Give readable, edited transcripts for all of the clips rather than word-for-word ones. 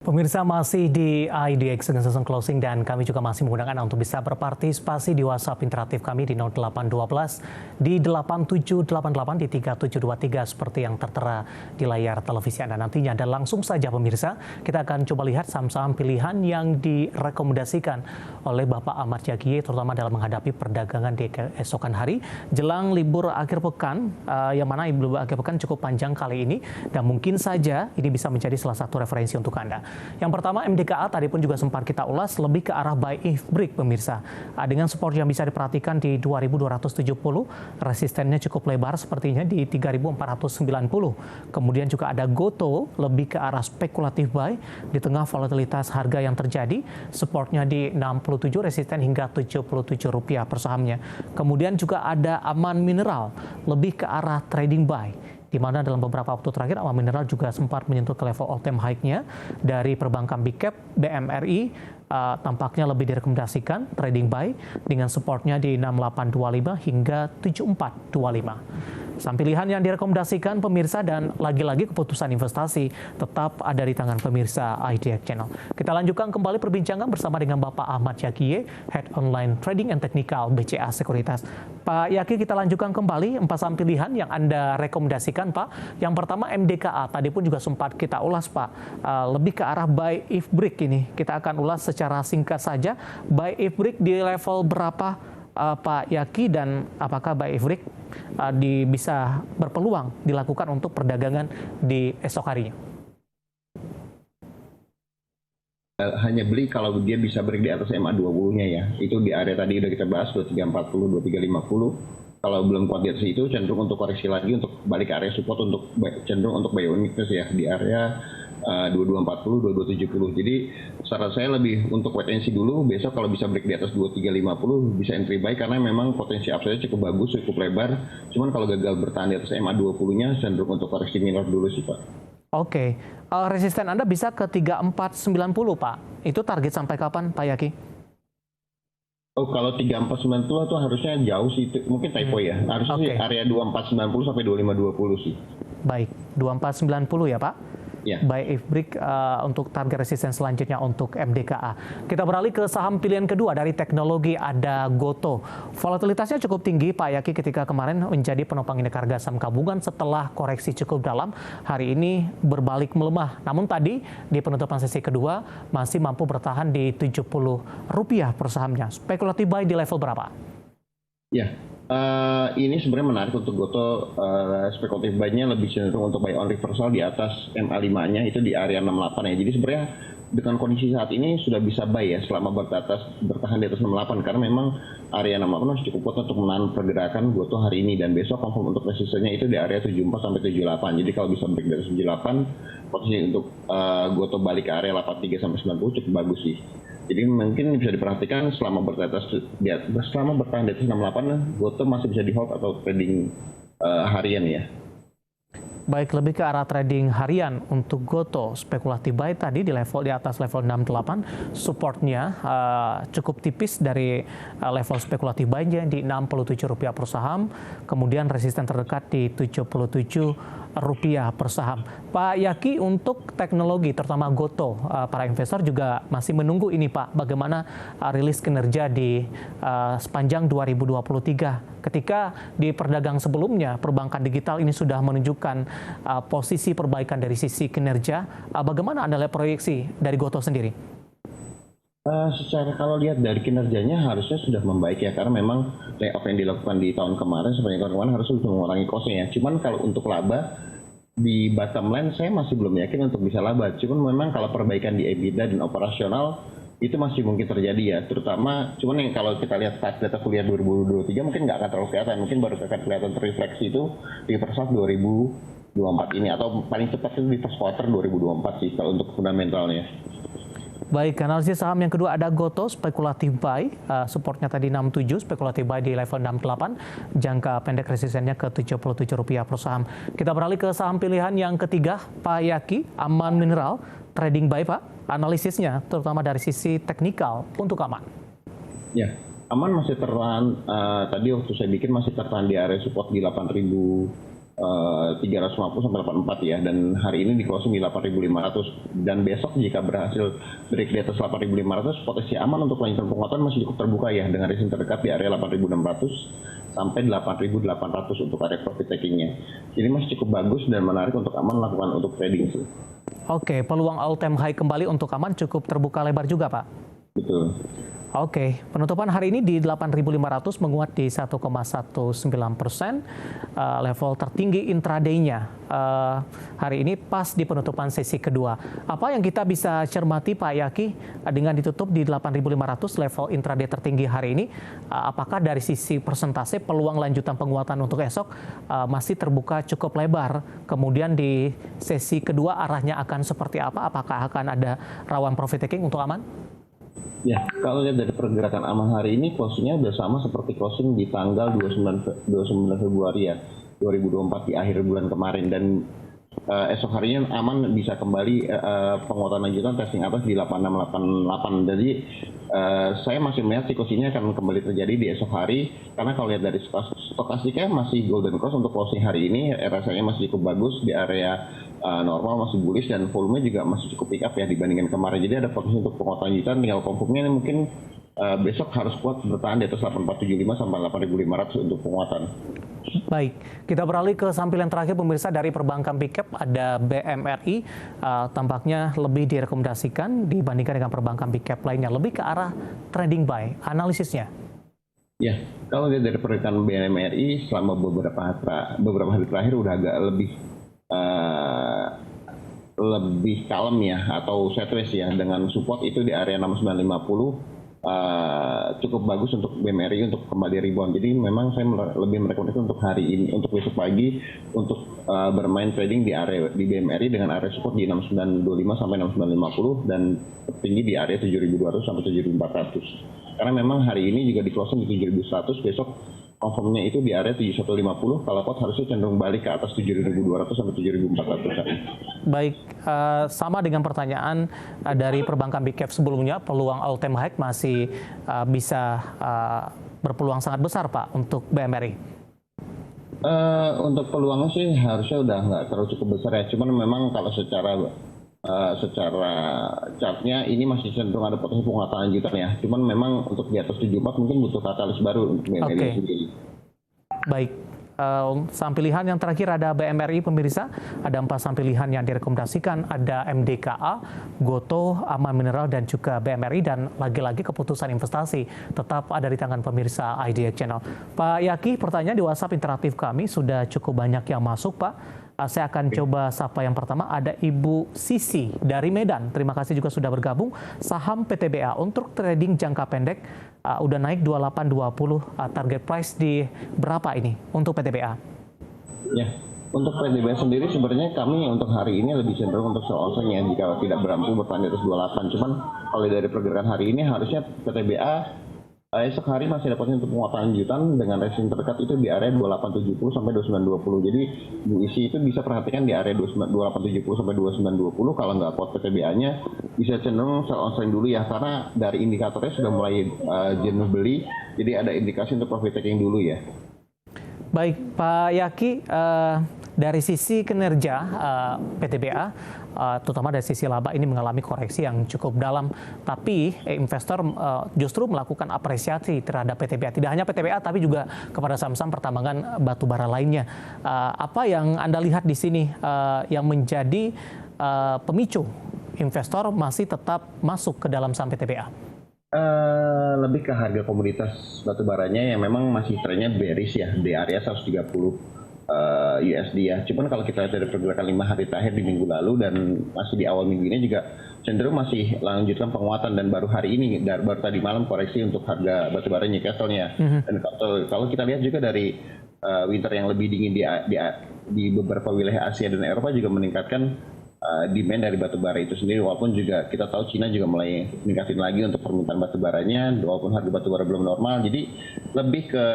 Pemirsa masih di IDX dengan season closing dan kami juga masih menggunakan Anda untuk bisa berpartisipasi di WhatsApp interaktif kami di 0812 di 8788 di 3723 seperti yang tertera di layar televisi Anda nantinya. Dan langsung saja pemirsa, kita akan coba lihat saham-saham pilihan yang direkomendasikan oleh Bapak Ahmad Yakiye terutama dalam menghadapi perdagangan di keesokan hari jelang libur akhir pekan, yang mana libur akhir pekan cukup panjang kali ini dan mungkin saja ini bisa menjadi salah satu referensi untuk Anda. Yang pertama MDKA tadi pun juga sempat kita ulas lebih ke arah buy if break pemirsa. Dengan support yang bisa diperhatikan di 2270, resistennya cukup lebar sepertinya di 3490. Kemudian juga ada Goto lebih ke arah spekulatif buy di tengah volatilitas harga yang terjadi, supportnya di 67, resisten hingga Rp77 per sahamnya. Kemudian juga ada Aman Mineral lebih ke arah trading buy, di mana dalam beberapa waktu terakhir Aman Mineral juga sempat menyentuh ke level all time high-nya dari perbankan Big Cap BMRI. Tampaknya lebih direkomendasikan trading buy dengan supportnya di 6825 hingga 7425. Saham pilihan yang direkomendasikan pemirsa dan lagi-lagi keputusan investasi tetap ada di tangan pemirsa IDX Channel. Kita lanjutkan kembali perbincangan bersama dengan Bapak Ahmad Yakiye, Head Online Trading and Technical BCA Sekuritas. Pak Yaki, kita lanjutkan kembali 4 saham pilihan yang Anda rekomendasikan, Pak. Yang pertama MDKA, tadi pun juga sempat kita ulas, Pak. Lebih ke arah buy if break ini. Kita akan ulas secara singkat saja. Buy if break di level berapa, Pak Yaki, dan apakah buy if break bisa berpeluang dilakukan untuk perdagangan di esok harinya? Hanya beli kalau dia bisa break di atas MA20-nya ya. Itu di area tadi udah kita bahas 2340, 2350. Kalau belum kuat di atas itu cenderung untuk koreksi lagi untuk balik ke area support, untuk cenderung untuk buy on weakness ya di area 2240, 2270. Jadi saran saya lebih untuk wait and see dulu. Besok kalau bisa break di atas 2350 bisa entry buy karena memang potensi upside cukup bagus, cukup lebar. Cuman kalau gagal bertahan di atas MA20-nya cenderung untuk koreksi minor dulu sih, Pak. Oke. Resisten Anda bisa ke 3490, Pak. Itu target sampai kapan, Pak Yaki? Oh, kalau 3490 itu harusnya jauh sih, mungkin typo ya. Harusnya sih area 2490 sampai 2520 sih. Baik, 2490 ya, Pak. Ya. Buy if break untuk target resisten selanjutnya untuk MDKA. Kita beralih ke saham pilihan kedua dari teknologi, ada Goto. Volatilitasnya cukup tinggi, Pak Yaki, ketika kemarin menjadi penopang indeks harga saham gabungan setelah koreksi cukup dalam. Hari ini berbalik melemah. Namun tadi di penutupan sesi kedua masih mampu bertahan di Rp70 per sahamnya. Spekulatif buy di level berapa? Ya. Ini sebenarnya menarik untuk Goto. Spekulatif buy-nya lebih cenderung untuk buy on reversal di atas MA5-nya, itu di area 68 ya. Jadi sebenarnya dengan kondisi saat ini sudah bisa buy ya selama bertahan di atas 68, karena memang area 68 masih cukup kuat untuk menahan pergerakan Goto hari ini, dan besok confirm untuk resistennya itu di area 74 sampai 78. Jadi kalau bisa break dari 78, potensi untuk Goto balik ke area 83 sampai 90 cukup bagus sih. Jadi mungkin bisa diperhatikan selama bertahan di atas 68, Goto masih bisa di hold atau trading harian ya. Baik, lebih ke arah trading harian untuk Goto. Spekulatif buy tadi di atas level 68, supportnya cukup tipis dari level spekulatif buy-nya di Rp67 per saham, kemudian resisten terdekat di Rp77 per saham. Pak Yaki, untuk teknologi terutama Goto, para investor juga masih menunggu ini, Pak, bagaimana rilis kinerja di sepanjang 2023 ketika di perdagangan sebelumnya perbankan digital ini sudah menunjukkan posisi perbaikan dari sisi kinerja. Bagaimana Anda lihat proyeksi dari Goto sendiri? Secara kalau lihat dari kinerjanya harusnya sudah membaik ya, karena memang layoff yang dilakukan di tahun kemarin sepanjang tahun kemarin harusnya sudah mengurangi cost-nya ya. Cuman kalau untuk laba di bottom line saya masih belum yakin untuk bisa laba. Cuman memang kalau perbaikan di EBITDA dan operasional itu masih mungkin terjadi ya, terutama cuman yang kalau kita lihat data kuliah 2023 mungkin nggak akan terlalu kelihatan, mungkin baru akan kelihatan terrefleksi itu di first half 2024 ini, atau paling cepat itu di first quarter 2024 sih kalau untuk fundamentalnya. Baik, analisis saham yang kedua ada Goto, spekulatif buy, supportnya tadi 67, spekulatif buy di level 68, jangka pendek resistennya ke Rp77 per saham. Kita beralih ke saham pilihan yang ketiga, Pak Yaki, Aman Mineral, trading buy, Pak. Analisisnya terutama dari sisi teknikal untuk Aman. Ya, Aman masih tertahan, tadi waktu saya bikin masih tertahan di area support di 8.000 350 sampai 84 ya, dan hari ini di closing di 8.500, dan besok jika berhasil break di atas 8.500 potensi aman untuk lanjutan penguatan masih cukup terbuka ya, dengan resistance terdekat di area 8.600 sampai 8.800 untuk area profit takingnya. Ini masih cukup bagus dan menarik untuk aman melakukan untuk trading sih. Oke, peluang all time high kembali untuk aman cukup terbuka lebar juga, Pak? Betul. Oke, penutupan hari ini di 8.500 menguat di 1,19%, level tertinggi intraday-nya hari ini pas di penutupan sesi kedua. Apa yang kita bisa cermati Pak Yaki dengan ditutup di 8.500 level intraday tertinggi hari ini? Apakah dari sisi persentase peluang lanjutan penguatan untuk esok masih terbuka cukup lebar? Kemudian di sesi kedua arahnya akan seperti apa? Apakah akan ada rawan profit taking untuk aman? Ya, kalau lihat dari pergerakan aman hari ini, closingnya udah sama seperti closing di tanggal 29 Februari ya, 2024 di akhir bulan kemarin. Dan esok harinya aman bisa kembali penguatan lanjutan testing atas di 8688. Jadi saya masih melihat siklus ini akan kembali terjadi di esok hari, karena kalau lihat dari stokastiknya masih golden cross untuk closing hari ini, rasanya masih cukup bagus di area normal, masih bullish, dan volume juga masih cukup pick up ya dibandingkan kemarin. Jadi ada potensi untuk penguatan lanjutan, tinggal confirmnya ini mungkin besok harus kuat bertahan di atas 8475 sampai 8500 untuk penguatan. Baik, kita beralih ke sampilan terakhir pemirsa dari perbankan big cap. Ada BMRI, tampaknya lebih direkomendasikan dibandingkan dengan perbankan big cap lainnya, lebih ke arah trading buy. Analisisnya? Ya, kalau lihat dari pergerakan BMRI selama beberapa hari terakhir udah agak lebih kalem ya, atau sideways ya, dengan support itu di area 6950. Cukup bagus untuk BMRI untuk kembali rebound. Jadi memang saya lebih merekomendasikan untuk hari ini, untuk besok pagi, untuk bermain trading di area di BMRI dengan area support di 6925 sampai 6950 dan tertinggi di area 7200 sampai 7400. Karena memang hari ini juga di closing di 7100, besok confirmnya itu di area 7150, kalau pot harusnya cenderung balik ke atas 7200 sampai 7400. Baik, sama dengan pertanyaan dari perbankan big cap sebelumnya, peluang all time high masih bisa berpeluang sangat besar Pak untuk BMRI? Untuk peluangnya sih harusnya udah nggak terlalu cukup besar ya, cuman memang kalau secara chartnya ini masih cenderung ada potensi penguatan lanjutan ya. Cuman memang untuk di atas 74 mungkin butuh katalis baru untuk BMRI sendiri. Baik, saham pilihan yang terakhir ada BMRI pemirsa. Ada 4 saham pilihan yang direkomendasikan, ada MDKA, Goto, Aman Mineral, dan juga BMRI. Dan lagi-lagi keputusan investasi tetap ada di tangan pemirsa IDX Channel. Pak Yaki, pertanyaan di WhatsApp interaktif kami sudah cukup banyak yang masuk Pak. Saya akan coba sapa yang pertama, ada Ibu Sisi dari Medan. Terima kasih juga sudah bergabung. Saham PTBA untuk trading jangka pendek udah naik 2820, target price di berapa ini untuk PTBA? Ya, untuk PTBA sendiri sebenarnya kami untuk hari ini lebih cenderung untuk sell on ya, jika tidak berhampu bertahan di atas 28. Cuman kalau dari pergerakan hari ini harusnya PTBA esok hari masih ada potensi untuk penguatan lanjutan dengan resistance terdekat itu di area 2870 sampai 2920. Jadi Bu Isi itu bisa perhatikan di area 2870 sampai 2920. Kalau nggak kuat PTBA-nya bisa cenderung sell on dulu ya, karena dari indikatornya sudah mulai jenuh beli. Jadi ada indikasi untuk profit taking dulu ya. Baik Pak Yaki, dari sisi kinerja PTBA, terutama dari sisi laba ini mengalami koreksi yang cukup dalam, tapi investor justru melakukan apresiasi terhadap PTBA. Tidak hanya PTBA, tapi juga kepada saham-saham pertambangan batubara lainnya. Apa yang Anda lihat di sini yang menjadi pemicu investor masih tetap masuk ke dalam saham PTBA? Lebih ke harga komoditas batubaranya yang memang masih trennya bearish ya, di area 130 USD ya. Cuman kalau kita lihat dari pergerakan 5 hari terakhir di minggu lalu dan masih di awal minggu ini juga cenderung masih lanjutkan penguatan, dan baru hari ini, baru tadi malam koreksi untuk harga batubara Newcastle-nya. Dan kalau kita lihat juga dari winter yang lebih dingin di beberapa wilayah Asia dan Eropa juga meningkatkan demand dari batubara itu sendiri, walaupun juga kita tahu Cina juga mulai meningkatin lagi untuk permintaan batubaranya, walaupun harga batubara belum normal. Jadi lebih ke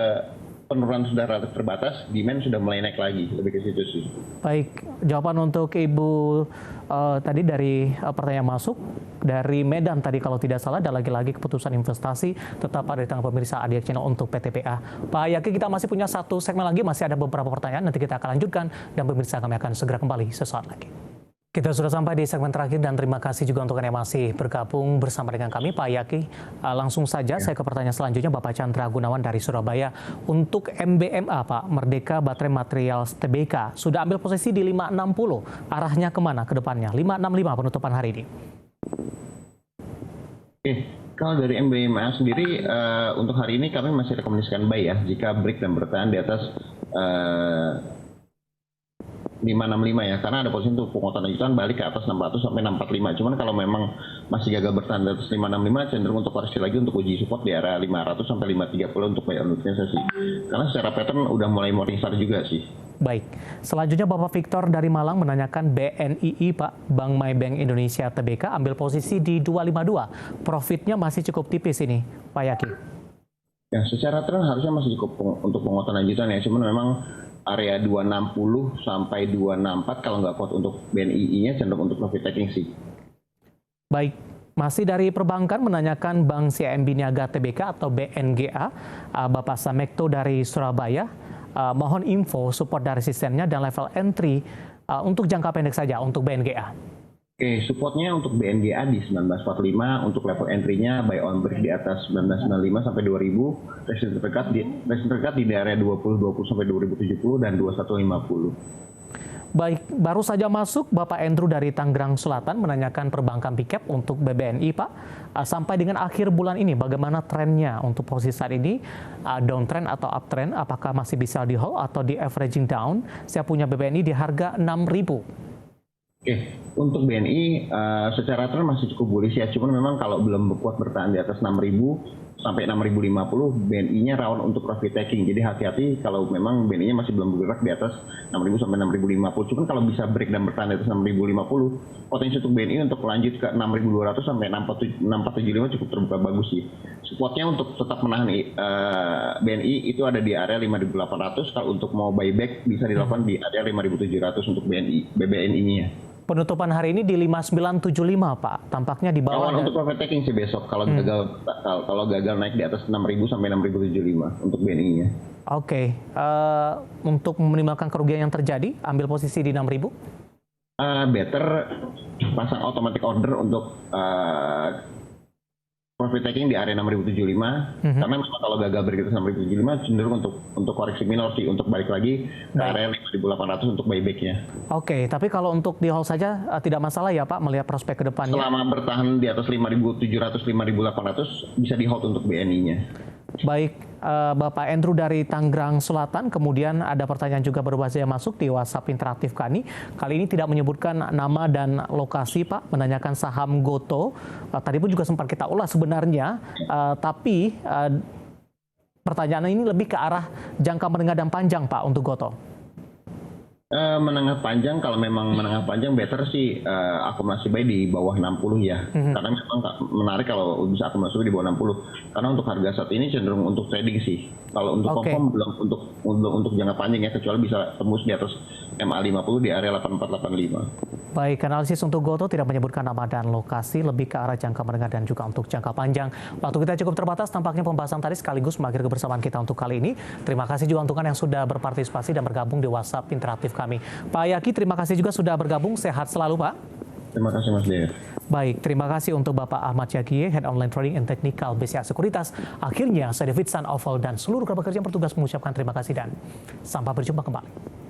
penurunan sudah relatif terbatas, demand sudah mulai naik lagi, lebih ke situ sih. Baik, jawaban untuk Ibu tadi dari pertanyaan masuk dari Medan tadi kalau tidak salah, ada lagi-lagi keputusan investasi tetap ada di tangan pemirsa ADX Channel untuk PTPA. Pak Yaki, kita masih punya satu segmen lagi, masih ada beberapa pertanyaan, nanti kita akan lanjutkan dan pemirsa kami akan segera kembali sesaat lagi. Kita sudah sampai di segmen terakhir dan terima kasih juga untuk yang masih bergabung bersama dengan kami, Pak Yaki. Langsung saja saya ke pertanyaan selanjutnya, Bapak Chandra Gunawan dari Surabaya. Untuk MBMA, Pak, Merdeka Battery Materials Tbk, sudah ambil posisi di 560. Arahnya kemana ke depannya? 565 penutupan hari ini. Kalau dari MBMA sendiri, untuk hari ini kami masih rekomendasikan buy ya, jika break dan bertahan di atas 565 ya, karena ada posisi untuk penguatan lanjutan balik ke atas 600 sampai 645. Cuman kalau memang masih gagal bertahan di atas 565, cenderung untuk koreksi lagi untuk uji support di area 500 sampai 530 untuk buy on sih. Karena secara pattern udah mulai morning star juga sih. Baik, selanjutnya Bapak Victor dari Malang menanyakan BNII, Pak, Bank Maybank Indonesia Tbk ambil posisi di 252. Profitnya masih cukup tipis ini, Pak Yaki. Ya, secara tren harusnya masih cukup untuk penguatan lanjutan ya, cuman memang area 260 sampai 264 kalau nggak kuat untuk BNII-nya cenderung untuk profit taking sih. Baik, masih dari perbankan menanyakan Bank CIMB Niaga Tbk atau BNGA, Bapak Samekto dari Surabaya, mohon info support dan resistennya dan level entry untuk jangka pendek saja untuk BNGA. Supportnya untuk BNGA di 1945, untuk level entry-nya buy on break di atas 1995 sampai 2000, resistance terdekat di area 2020 sampai 2070 dan 2150. Baik, baru saja masuk Bapak Andrew dari Tangerang Selatan menanyakan perbankan Bicap untuk BBNI, Pak. Sampai dengan akhir bulan ini, bagaimana trennya untuk posisi saat ini? Downtrend atau uptrend? Apakah masih bisa di hold atau di averaging down? Saya punya BBNI di harga 6.000. Untuk BNI secara tren masih cukup bullish ya, cuman memang kalau belum kuat bertahan di atas 6.000 sampai 6.050, BNI-nya rawan untuk profit taking. Jadi hati-hati kalau memang BNI-nya masih belum bergerak di atas 6.000 sampai 6.050. Cuman kalau bisa break dan bertahan di atas 6.050, potensi untuk BNI untuk lanjut ke 6.200 sampai 6.475 cukup terbuka bagus sih. Supportnya untuk tetap menahan BNI itu ada di area 5.800. Kalau untuk mau buyback bisa dilakukan di area 5.700 untuk BBNI-nya. Penutupan hari ini di 5975, Pak. Tampaknya di bawah. Rawan untuk profit taking sih besok kalau gagal naik di atas 6.000 sampai 6.075 untuk BNI-nya. Oke. Untuk meminimalkan kerugian yang terjadi, ambil posisi di 6.000? Better pasang automatic order untuk profit taking di area 6.075, karena memang kalau gagal break atas 6.075 cenderung untuk koreksi minor sih, untuk balik lagi ke area 5.800 untuk buyback-nya. Oke, tapi kalau untuk di hold saja tidak masalah ya Pak, melihat prospek ke depannya? Selama bertahan di atas 5.700, 5.800 bisa di hold untuk BNI-nya. Baik, Bapak Andrew dari Tangerang Selatan, kemudian ada pertanyaan juga baru saja masuk di WhatsApp interaktif kami. Kali ini tidak menyebutkan nama dan lokasi, Pak, menanyakan saham Goto. Tadi pun juga sempat kita ulas sebenarnya, tapi pertanyaan ini lebih ke arah jangka menengah dan panjang, Pak, untuk Goto. Menengah panjang, kalau memang menengah panjang better sih akumulasi buy di bawah 60 ya. Karena memang menarik kalau bisa akumulasi buy di bawah 60. Karena untuk harga saat ini cenderung untuk trading sih. Kalau untuk confirm belum untuk jangka panjang ya, kecuali bisa tembus di atas MA50 di area 8485. Baik, analisis untuk Goto tidak menyebutkan nama dan lokasi, lebih ke arah jangka menengah dan juga untuk jangka panjang. Waktu kita cukup terbatas, tampaknya pembahasan tadi sekaligus mengakhiri kebersamaan kita untuk kali ini. Terima kasih juga untuk yang sudah berpartisipasi dan bergabung di WhatsApp interaktif kami. Pak Yaki, terima kasih juga sudah bergabung. Sehat selalu, Pak. Terima kasih, Mas Dev. Baik, terima kasih untuk Bapak Ahmad Yakie, Head Online Trading and Technical BCA Sekuritas. Akhirnya, saya David San Oval dan seluruh kerabat kerja yang bertugas mengucapkan terima kasih dan sampai berjumpa kembali.